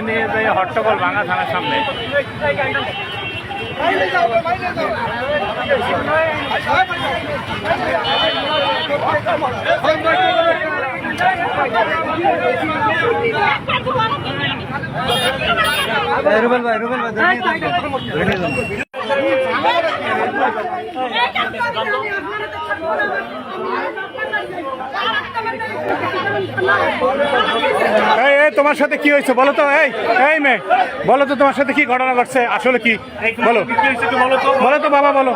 নিয়ে যে হট্টগোল ভাঙা থানার সামনে। রুবেল ভাই তোমার সাথে কি হয়েছে বলো তো? এই মেয়ে বলো তো, তোমার সাথে কি ঘটনা ঘটছে আসলে কি বলো? বলো তো বাবা, বলো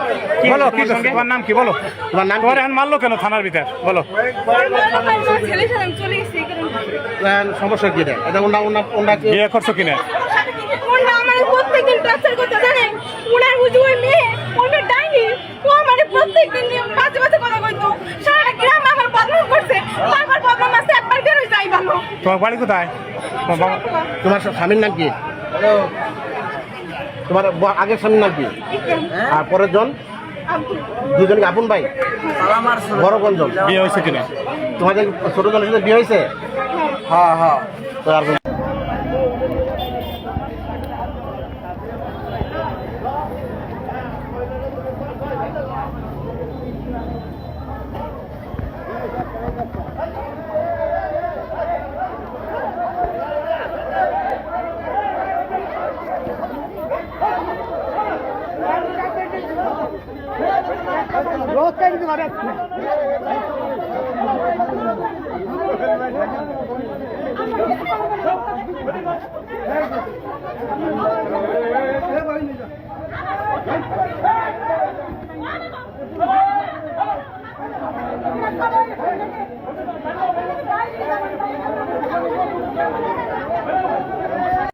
বলো কি তোমার নাম কি? বলো তোমার নাম। তোমার এখন মারলো কেন থানার ভিতর? বলো সমস্যা কি? বিয়ে করছো কিনা? প্রত্যেকদিন টর্চার করতে জানেন, উনার হুজু ওই মেয়ে, ওই মেয়ে ডাইনি, ও আমারে প্রত্যেকদিন বাজে বাজে কথা কইতো। সারা গ্রাম আমার বদনাম করছে, আমার বদনাম আছে, একবার বের হই যাই ভালো। তোমার বাড়ি কোথায়? তোমার স্বামীর নাম কি? তোমার আগের স্বামীর নাম কি? আর পরের জন দুজন কি আপন ভাই? বড় কোনজন? বিয়ে হয়েছে কিনা? তোমাদের ছোট জনের সাথে বিয়ে হয়েছে? হ্যাঁ হ্যাঁ। তো আর আমার